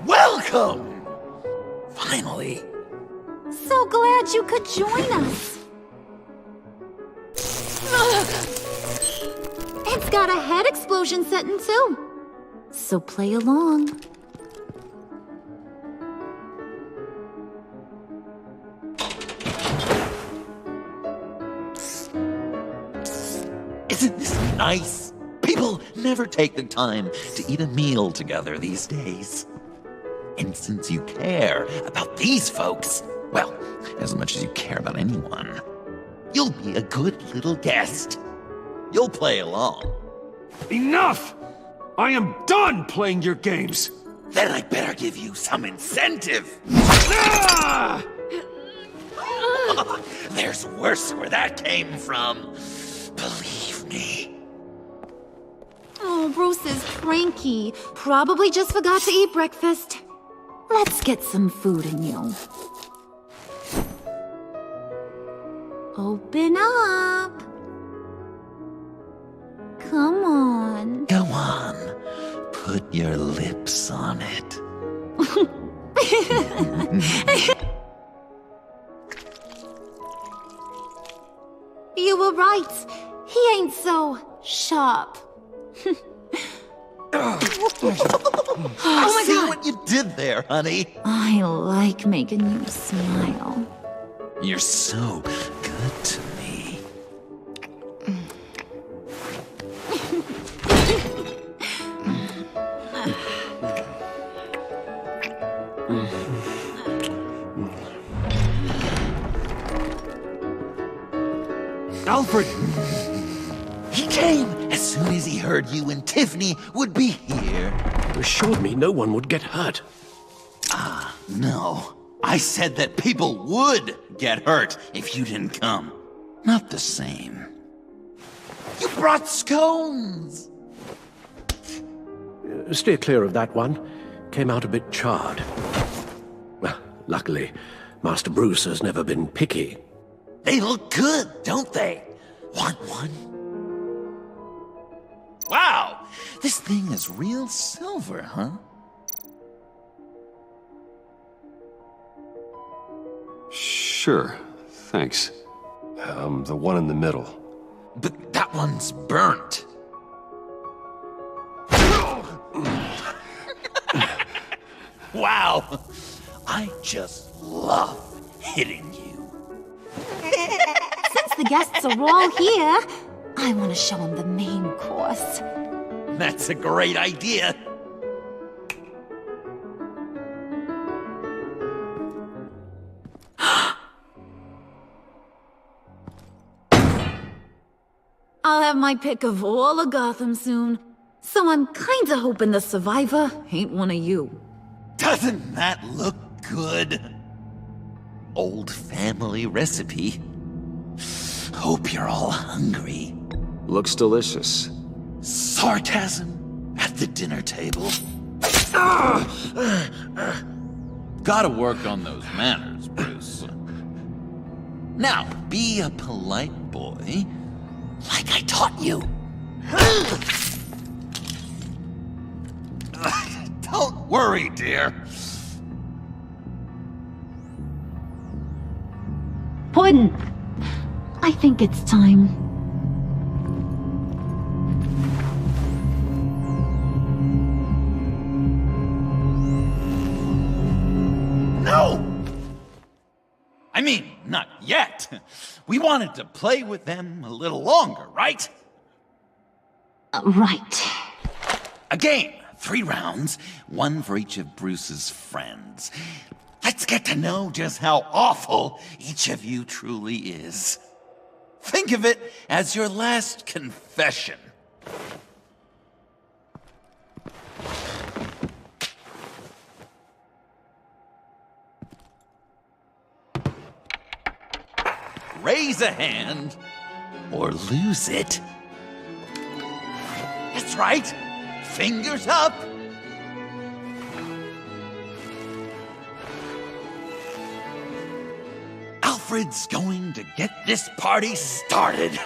Welcome! Finally. So glad you could join us. It's got a head explosion setting too. So play along. Isn't this nice? People never take the time to eat a meal together these days. And since you care about these folks, well, as much as you care about anyone, you'll be a good little guest. You'll play along. Enough! I am done playing your games! Then I better give you some incentive. Ah! There's worse where that came from. Believe me. Oh, Bruce is cranky. Probably just forgot to eat breakfast. Let's get some food in you. Open up. Come on. Go on. Put your lips on it. You were right. He ain't so sharp. Oh my God! What you did there, honey. I like making you smile. You're so good to me. Alfred! He came as soon as he heard you and Tiffany would be here. You assured me no one would get hurt. No. I said that people would get hurt if you didn't come. Not the same. You brought scones! Steer clear of that one. Came out a bit charred. Well, luckily, Master Bruce has never been picky. They look good, don't they? Want one? Wow! This thing is real silver, huh? Sure, thanks. The one in the middle. But that one's burnt. Wow! I just love hitting you. Since the guests are all here, I want to show them the main course. That's a great idea. I'll have my pick of all of Gotham soon, so I'm kinda hoping the survivor ain't one of you. Doesn't that look good? Old family recipe. Hope you're all hungry. Looks delicious. Sarcasm at the dinner table. Gotta work on those manners, Bruce. Now, be a polite boy, like I taught you. Don't worry, dear. Puddin', I think it's time. No! I mean, not yet. We wanted to play with them a little longer, right? Right. A game, 3 rounds, 1 for each of Bruce's friends. Let's get to know just how awful each of you truly is. Think of it as your last confession. Raise a hand, or lose it. That's right. Fingers up. Alfred's going to get this party started.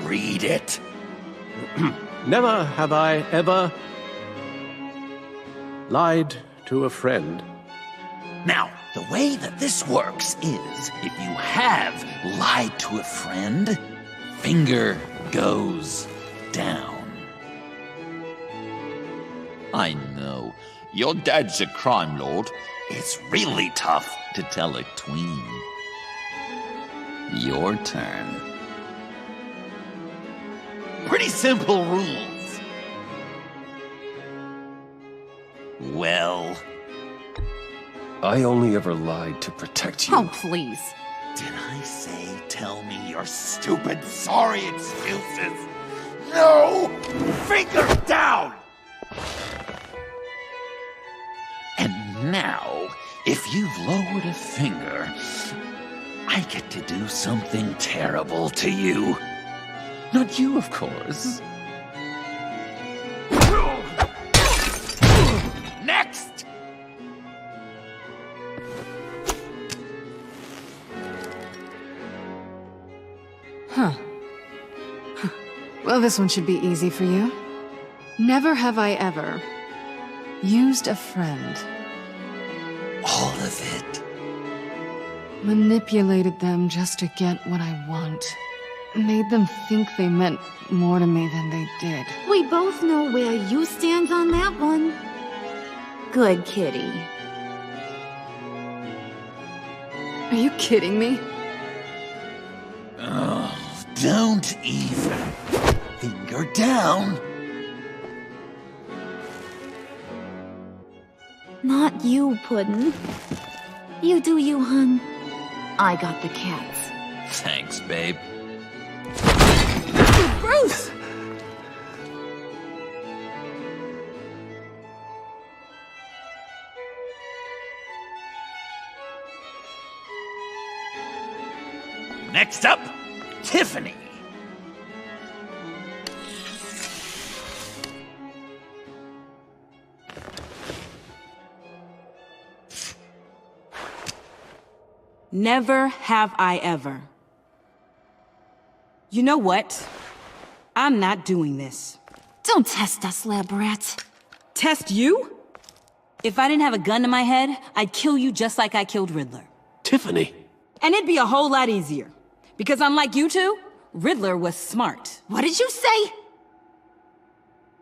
Read it. Never have I ever lied to a friend. Now, the way that this works is, if you have lied to a friend, finger goes down. I know, your dad's a crime lord. It's really tough to tell a tween. Your turn. Pretty simple rules. Well, I only ever lied to protect you. Oh, please. did I say tell me your stupid sorry excuses? No! Finger down! And now, if you've lowered a finger, I get to do something terrible to you. Not you, of course. Next! Huh. Well, this one should be easy for you. Never have I ever used a friend. All of it. Manipulated them just to get what I want. Made them think they meant more to me than they did. We both know where you stand on that one. Good kitty. Are you kidding me? Oh, don't even. Finger down. Not you, Puddin'. You do you, hun. I got the cats. Thanks, babe. Bruce! Next up, Tiffany. Never have I ever. You know what? I'm not doing this. Don't test us, lab rat. Test you? If I didn't have a gun to my head, I'd kill you just like I killed Riddler. Tiffany! And it'd be a whole lot easier. Because unlike you two, Riddler was smart. What did you say?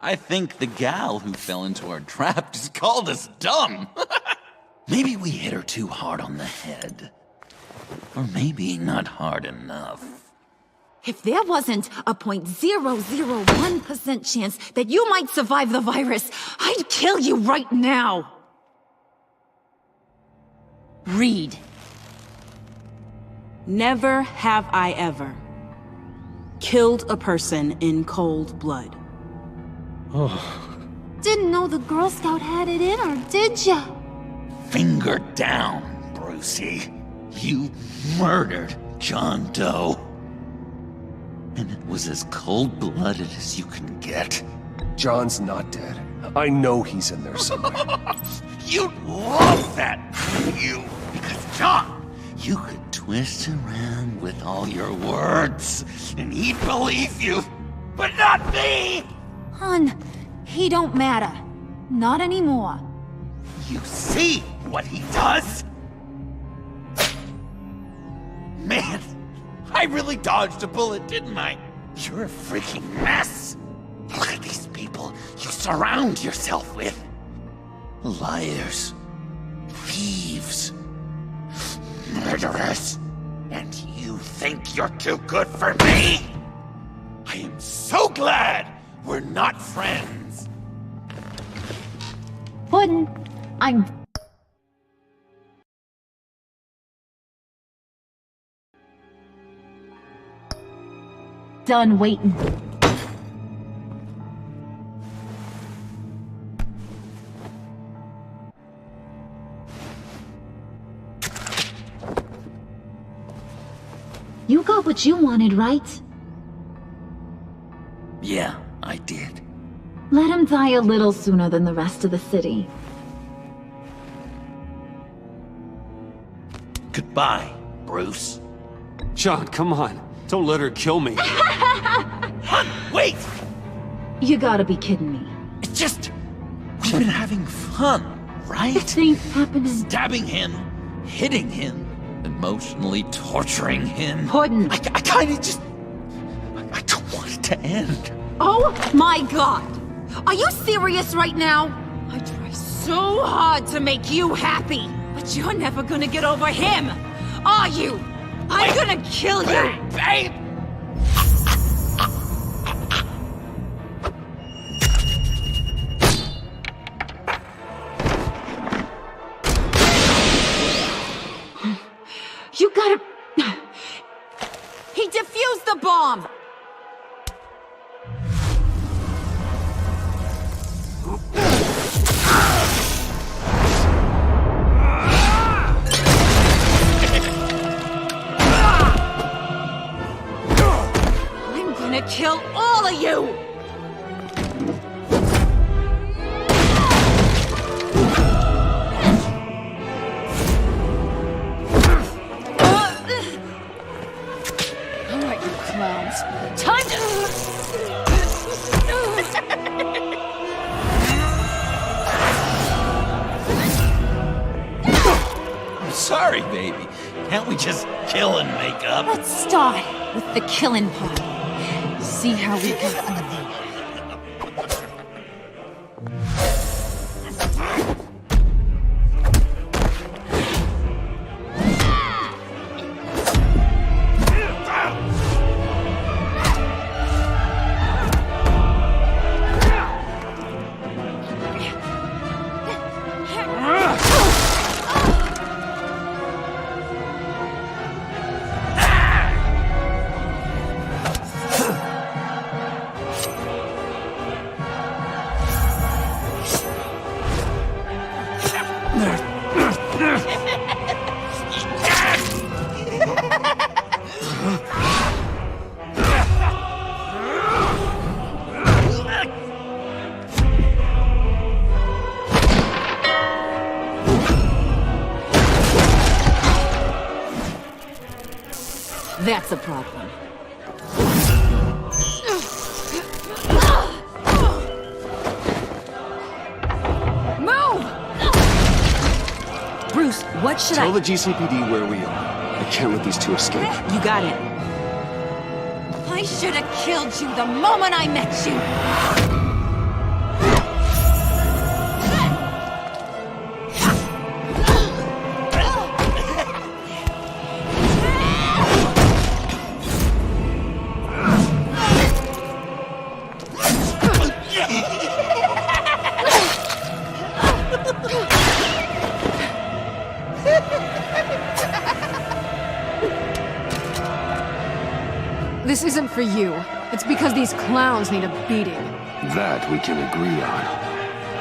I think the gal who fell into our trap just called us dumb. Maybe we hit her too hard on the head. Or maybe not hard enough. If there wasn't a 0.001% chance that you might survive the virus, I'd kill you right now. Read. Never have I ever killed a person in cold blood. Didn't know the Girl Scout had it in her, did ya? Finger down, Brucey. You murdered John Doe. And it was as cold-blooded as you can get. John's not dead. I know he's in there somewhere. You'd love that, wouldn't you? Because John, you could twist around with all your words, and he'd believe you. But not me! Hun, he don't matter. Not anymore. You see what he does? Man, I really dodged a bullet, didn't I? You're a freaking mess. Look at these people you surround yourself with. Liars, thieves, murderers. And you think you're too good for me? I am so glad we're not friends. Puddin', I'm... done waiting. You got what you wanted, right? Yeah, I did. Let him die a little sooner than the rest of the city. Bye, Bruce. John, come on. Don't let her kill me. Hun, wait! You gotta be kidding me. It's just... we've been having fun, right? This ain't happening. Stabbing him, hitting him, emotionally torturing him. Puddin'. I kinda just... I don't want it to end. Oh my god! Are you serious right now? I try so hard to make you happy, but you're never gonna get over him, are you? I'm gonna kill you! Babe! You gotta... He defused the bomb! I'm gonna kill all of you! Alright, you clowns. Time to... I'm sorry, baby. Can't we just kill and make up? Let's start with the killing part. See how we get on the day. That's a problem. Move! Bruce, what should Tell the GCPD where we are. I can't let these two escape. You got it. I should have killed you the moment I met you. This isn't for you. It's because these clowns need a beating. That we can agree on.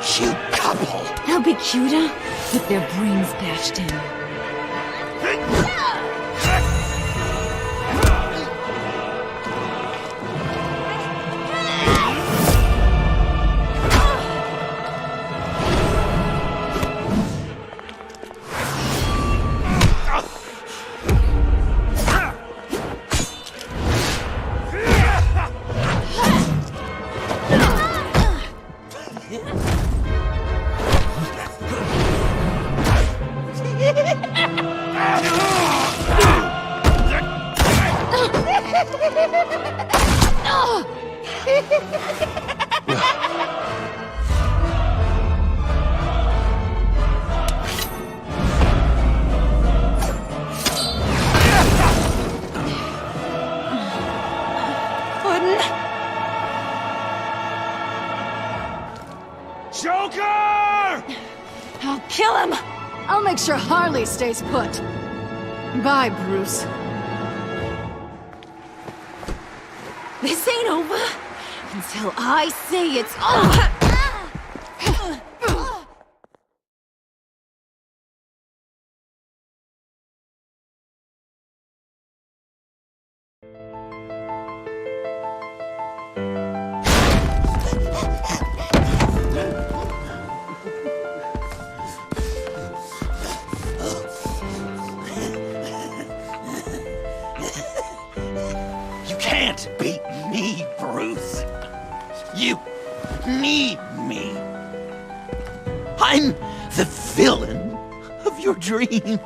Cute couple. They'll be cuter with their brains bashed in. I'll kill him! I'll make sure Harley stays put. Bye, Bruce. This ain't over until I say it's over. believe me. I'm the villain of your dreams.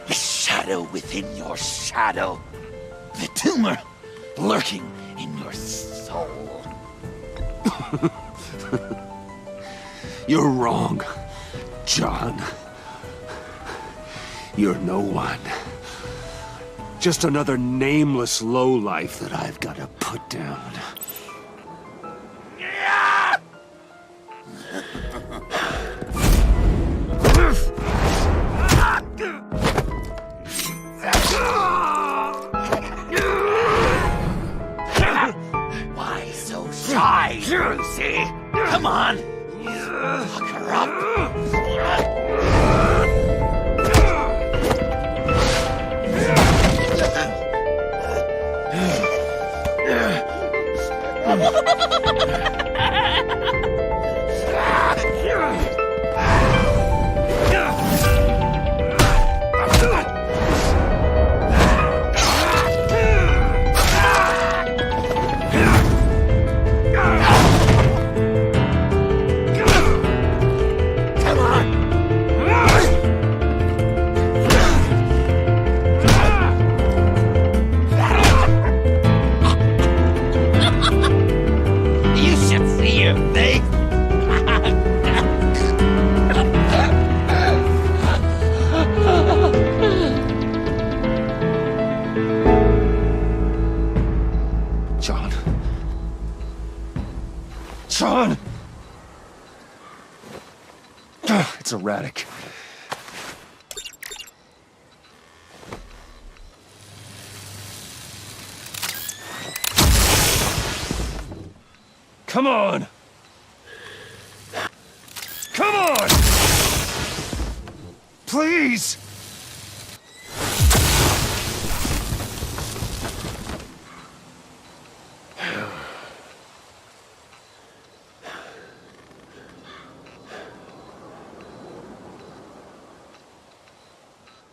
The shadow within your shadow. The tumor lurking in your soul. You're wrong, John. You're no one. Just another nameless lowlife that I've got to put down. Why so shy, Brucey? Come on. Lock her up. You should see your face. John. John! It's erratic. Come on! Come on! Please!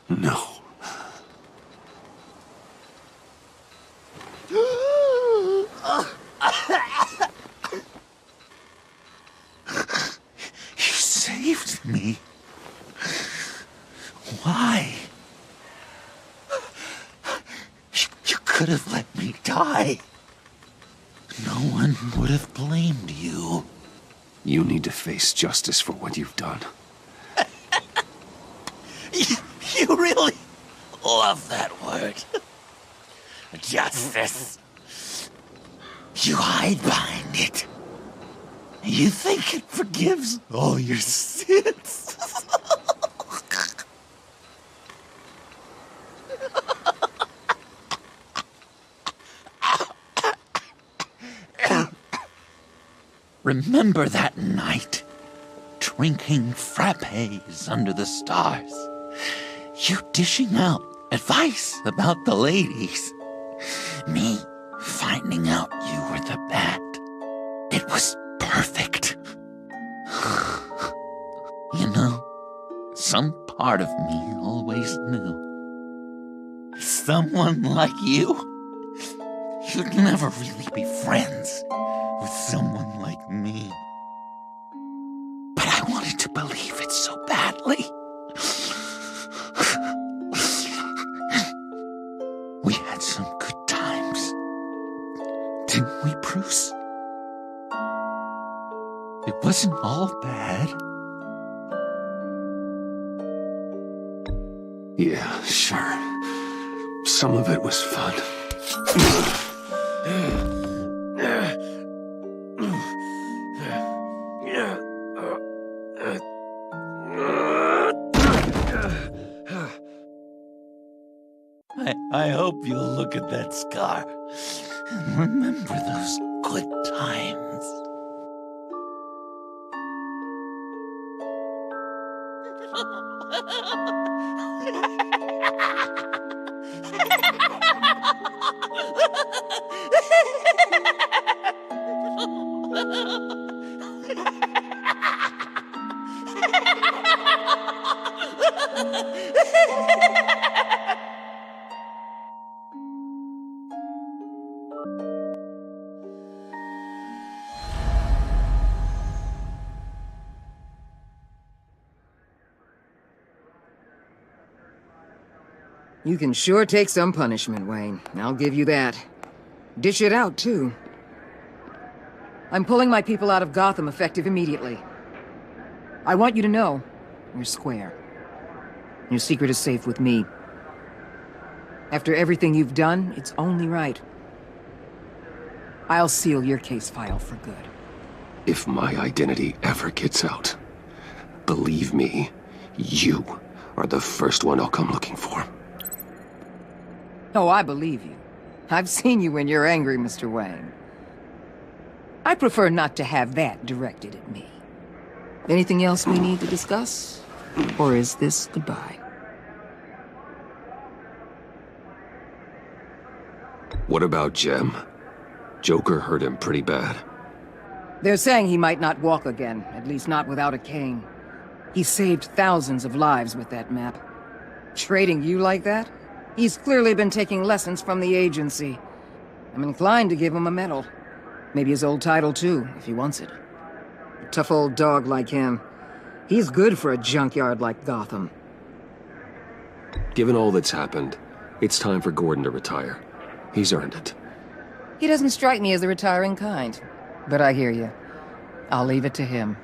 No. You saved me. Why? You could have let me die. No one would have blamed you. You need to face justice for what you've done. You really love that word. Justice. You hide behind it. You think it forgives all your sins. Remember that night, drinking frappes under the stars. You dishing out advice about the ladies. Me finding out you were the bat. It was perfect. You know, some part of me always knew. Someone like you, you'd never really be friends with someone like me. But I wanted to believe it so badly. We had some good times, didn't we, Bruce? It wasn't all bad. Yeah, sure. Some of it was fun. I hope you'll look at that scar and remember those good times. You can sure take some punishment, Wayne. I'll give you that. Dish it out, too. I'm pulling my people out of Gotham effective immediately. I want you to know, you're square. Your secret is safe with me. After everything you've done, it's only right. I'll seal your case file for good. If my identity ever gets out, believe me, you are the first one I'll come looking for. Oh, I believe you. I've seen you when you're angry, Mr. Wayne. I prefer not to have that directed at me. Anything else we need to discuss? Or is this goodbye? What about Jem? Joker hurt him pretty bad. They're saying he might not walk again, at least not without a cane. He saved thousands of lives with that map. Trading you like that? He's clearly been taking lessons from the agency. I'm inclined to give him a medal. Maybe his old title too, if he wants it. A tough old dog like him. He's good for a junkyard like Gotham. Given all that's happened, it's time for Gordon to retire. He's earned it. He doesn't strike me as the retiring kind. But I hear you. I'll leave it to him.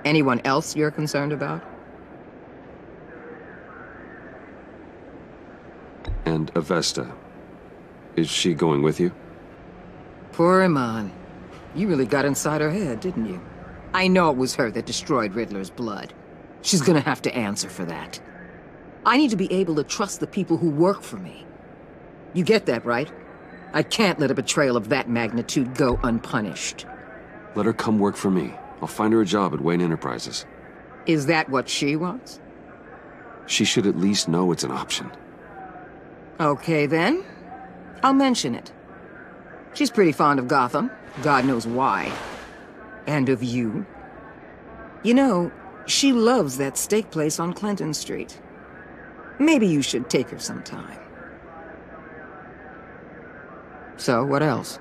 Anyone else you're concerned about? And Avesta. Is she going with you? Poor Iman. You really got inside her head, didn't you? I know it was her that destroyed Riddler's blood. She's gonna have to answer for that. I need to be able to trust the people who work for me. You get that, right? I can't let a betrayal of that magnitude go unpunished. Let her come work for me. I'll find her a job at Wayne Enterprises. Is that what she wants? She should at least know it's an option. Okay, then. I'll mention it. She's pretty fond of Gotham. God knows why. And of you. You know, she loves that steak place on Clinton Street. Maybe you should take her sometime. So, what else?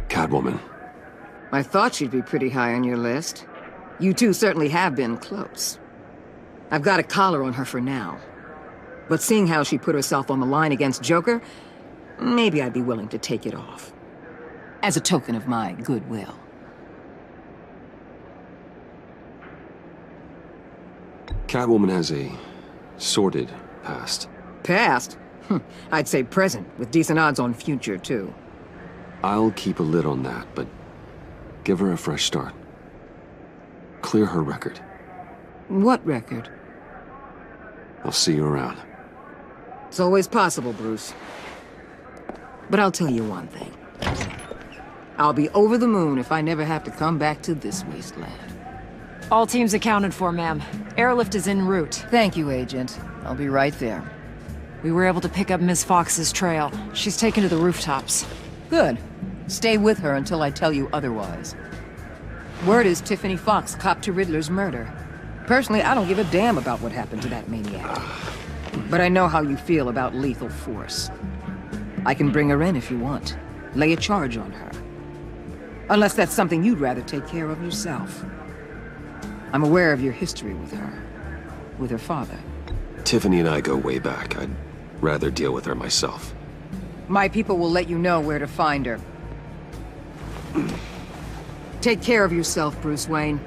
Catwoman. I thought she'd be pretty high on your list. You two certainly have been close. I've got a collar on her for now. But seeing how she put herself on the line against Joker, maybe I'd be willing to take it off. As a token of my goodwill. Catwoman has a sordid past. Past? I'd say present, with decent odds on future, too. I'll keep a lid on that, but give her a fresh start. Clear her record. What record? I'll see you around. It's always possible, Bruce. But I'll tell you one thing. I'll be over the moon if I never have to come back to this wasteland. All teams accounted for, ma'am. Airlift is en route. Thank you, Agent. I'll be right there. We were able to pick up Miss Fox's trail. She's taken to the rooftops. Good. Stay with her until I tell you otherwise. Word is Tiffany Fox copped to Riddler's murder. Personally, I don't give a damn about what happened to that maniac. But I know how you feel about lethal force. I can bring her in if you want. Lay a charge on her. Unless that's something you'd rather take care of yourself. I'm aware of your history with her. With her father. Tiffany and I go way back. I'd rather deal with her myself. My people will let you know where to find her. Take care of yourself, Bruce Wayne.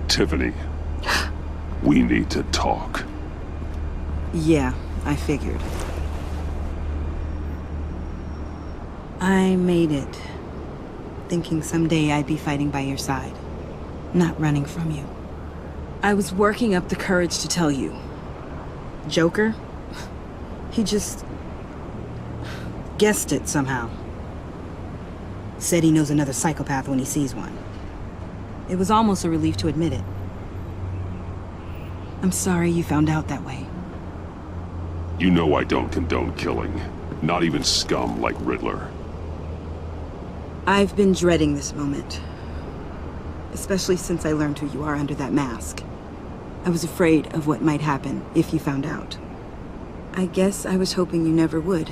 Tiffany, we need to talk. Yeah, I figured. I made it, thinking someday I'd be fighting by your side, not running from you. I was working up the courage to tell you. Joker? He just guessed it somehow. Said he knows another psychopath when he sees one. It was almost a relief to admit it. I'm sorry you found out that way. You know I don't condone killing. Not even scum like Riddler. I've been dreading this moment. Especially since I learned who you are under that mask. I was afraid of what might happen if you found out. I guess I was hoping you never would.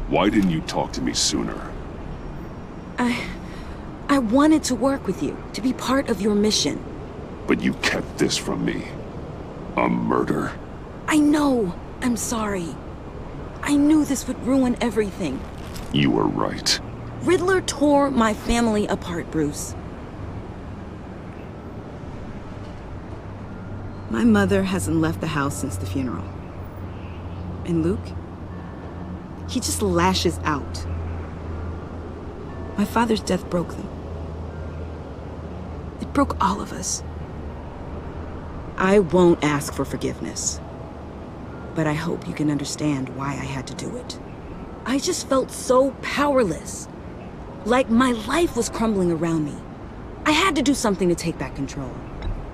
Why didn't you talk to me sooner? I wanted to work with you, to be part of your mission. But you kept this from me. A murder? I know. I'm sorry. I knew this would ruin everything. You were right. Riddler tore my family apart, Bruce. My mother hasn't left the house since the funeral. And Luke? He just lashes out. My father's death broke them. It broke all of us. I won't ask for forgiveness. But I hope you can understand why I had to do it. I just felt so powerless. Like my life was crumbling around me. I had to do something to take back control.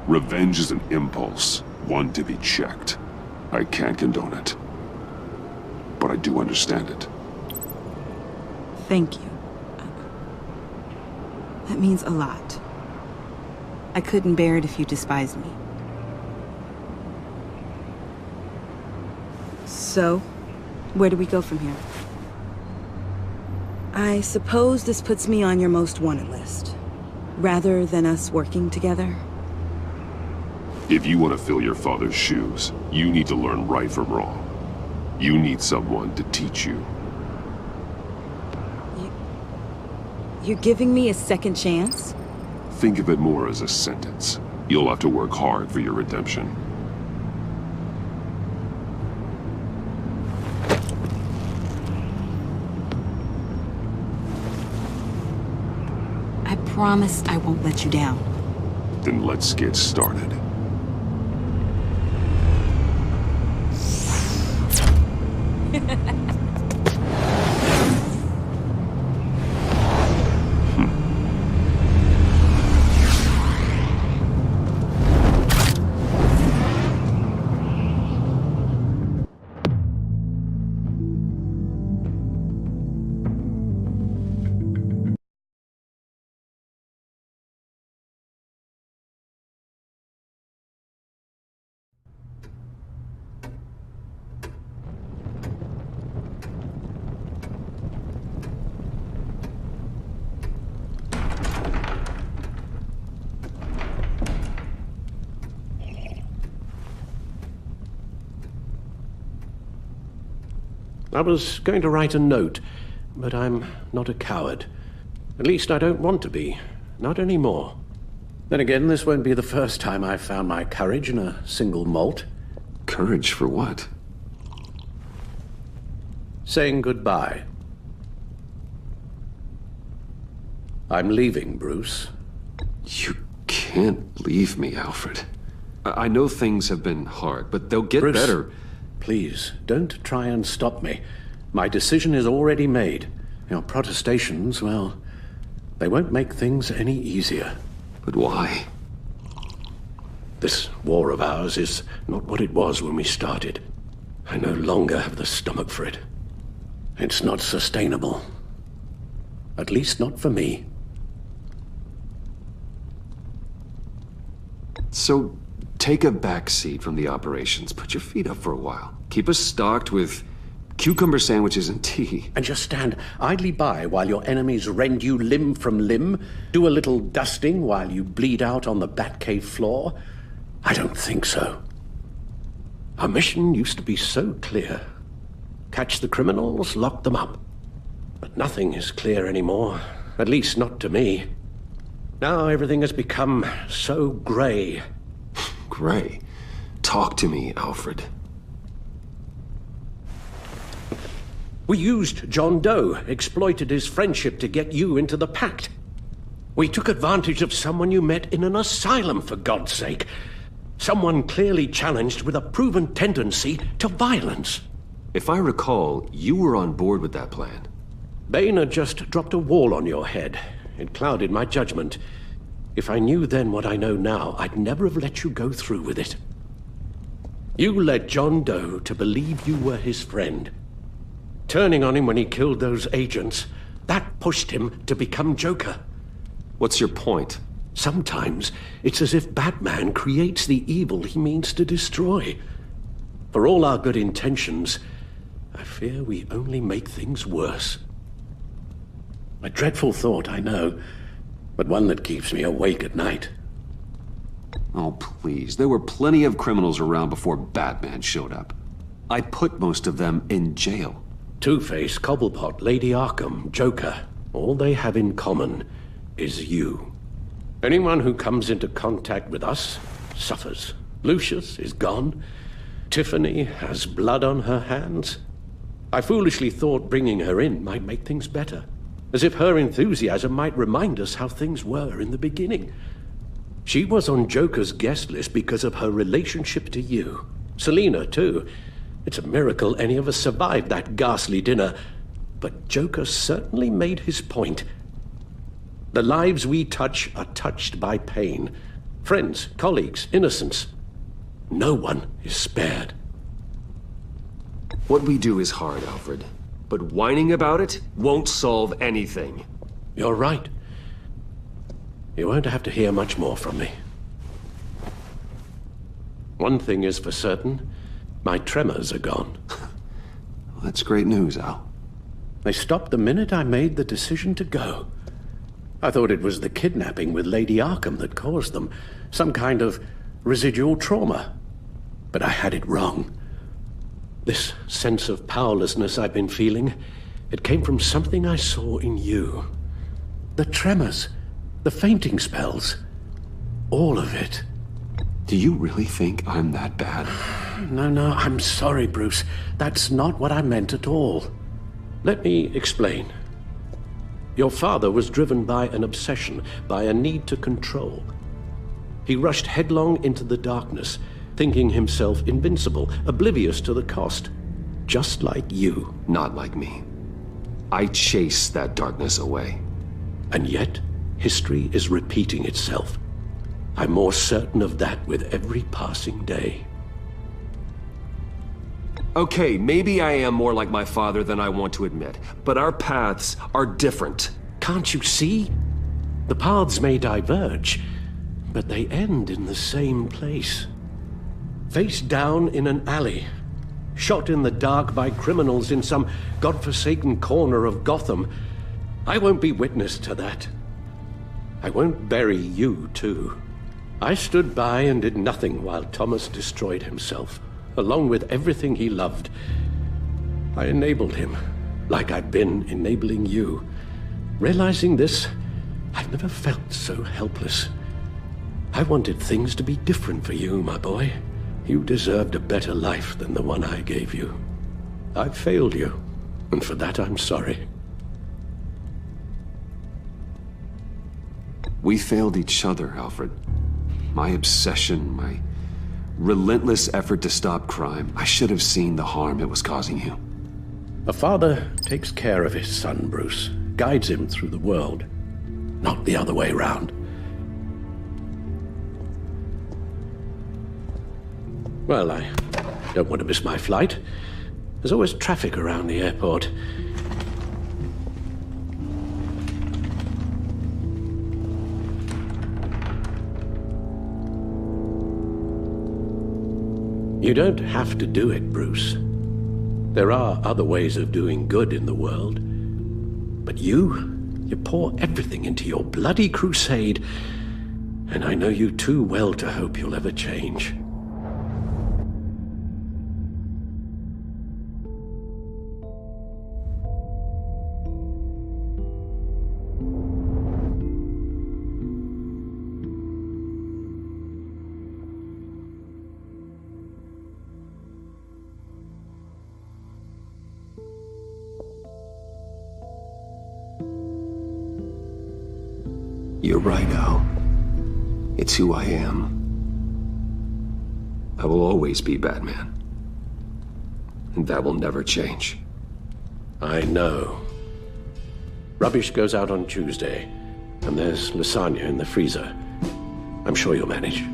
Revenge is an impulse, one to be checked. I can't condone it. But I do understand it. Thank you. That means a lot. I couldn't bear it if you despised me. So, where do we go from here? I suppose this puts me on your most wanted list, rather than us working together. If you want to fill your father's shoes, you need to learn right from wrong. You need someone to teach you. You're giving me a second chance? Think of it more as a sentence. You'll have to work hard for your redemption. I promise I won't let you down. Then let's get started. I was going to write a note, but I'm not a coward. At least I don't want to be. Not anymore. Then again, this won't be the first time I've found my courage in a single malt. Courage for what? Saying goodbye. I'm leaving, Bruce. You can't leave me, Alfred. I know things have been hard, but they'll get Bruce, better. Please, don't try and stop me. My decision is already made. Your protestations, well, they won't make things any easier. But why? This war of ours is not what it was when we started. I no longer have the stomach for it. It's not sustainable. At least not for me. So, take a back seat from the operations. Put your feet up for a while. Keep us stocked with cucumber sandwiches and tea. And just stand idly by while your enemies rend you limb from limb? Do a little dusting while you bleed out on the Batcave floor? I don't think so. Our mission used to be so clear. Catch the criminals, lock them up. But nothing is clear anymore. At least not to me. Now everything has become so grey. Gray? Talk to me, Alfred. We used John Doe, exploited his friendship to get you into the pact. We took advantage of someone you met in an asylum, for God's sake. Someone clearly challenged with a proven tendency to violence. If I recall, you were on board with that plan. Boehner just dropped a wall on your head. It clouded my judgment. If I knew then what I know now, I'd never have let you go through with it. You led John Doe to believe you were his friend. Turning on him when he killed those agents, that pushed him to become Joker. What's your point? Sometimes it's as if Batman creates the evil he means to destroy. For all our good intentions, I fear we only make things worse. A dreadful thought, I know, but one that keeps me awake at night. Oh, please. There were plenty of criminals around before Batman showed up. I put most of them in jail. Two-Face, Cobblepot, Lady Arkham, Joker, all they have in common is you. Anyone who comes into contact with us suffers. Lucius is gone. Tiffany has blood on her hands. I foolishly thought bringing her in might make things better, as if her enthusiasm might remind us how things were in the beginning. She was on Joker's guest list because of her relationship to you. Selina, too. It's a miracle any of us survived that ghastly dinner. But Joker certainly made his point. The lives we touch are touched by pain. Friends, colleagues, innocents. No one is spared. What we do is hard, Alfred. But whining about it won't solve anything. You're right. You won't have to hear much more from me. One thing is for certain. My tremors are gone. Well, that's great news, Al. They stopped the minute I made the decision to go. I thought it was the kidnapping with Lady Arkham that caused them. Some kind of residual trauma. But I had it wrong. This sense of powerlessness I've been feeling, it came from something I saw in you. The tremors, the fainting spells, all of it. Do you really think I'm that bad? No, I'm sorry, Bruce. That's not what I meant at all. Let me explain. Your father was driven by an obsession, by a need to control. He rushed headlong into the darkness, thinking himself invincible, oblivious to the cost. Just like you. Not like me. I chase that darkness away. And yet, history is repeating itself. I'm more certain of that with every passing day. Okay, maybe I am more like my father than I want to admit, but our paths are different. Can't you see? The paths may diverge, but they end in the same place. Face down in an alley, shot in the dark by criminals in some godforsaken corner of Gotham. I won't be witness to that. I won't bury you, too. I stood by and did nothing while Thomas destroyed himself, along with everything he loved. I enabled him, like I've been enabling you. Realizing this, I've never felt so helpless. I wanted things to be different for you, my boy. You deserved a better life than the one I gave you. I failed you, and for that I'm sorry. We failed each other, Alfred. My obsession, my relentless effort to stop crime. I should have seen the harm it was causing you. A father takes care of his son, Bruce. Guides him through the world. Not the other way round. Well, I don't want to miss my flight. There's always traffic around the airport. You don't have to do it, Bruce. There are other ways of doing good in the world. But you pour everything into your bloody crusade, and I know you too well to hope you'll ever change. You're right, Al. It's who I am. I will always be Batman. And that will never change. I know. Rubbish goes out on Tuesday, and there's lasagna in the freezer. I'm sure you'll manage.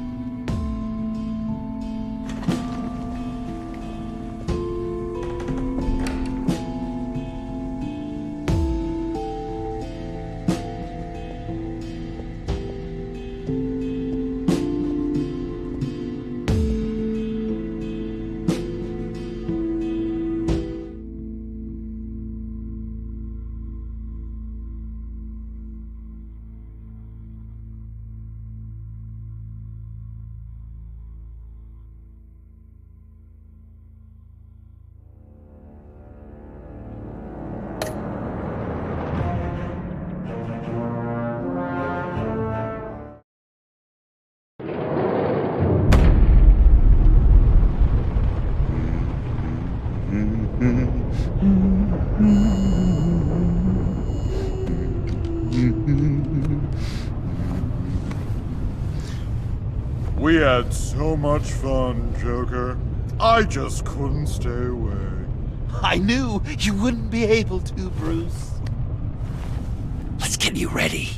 We had so much fun, Joker. I just couldn't stay away. I knew you wouldn't be able to, Bruce. Let's get you ready.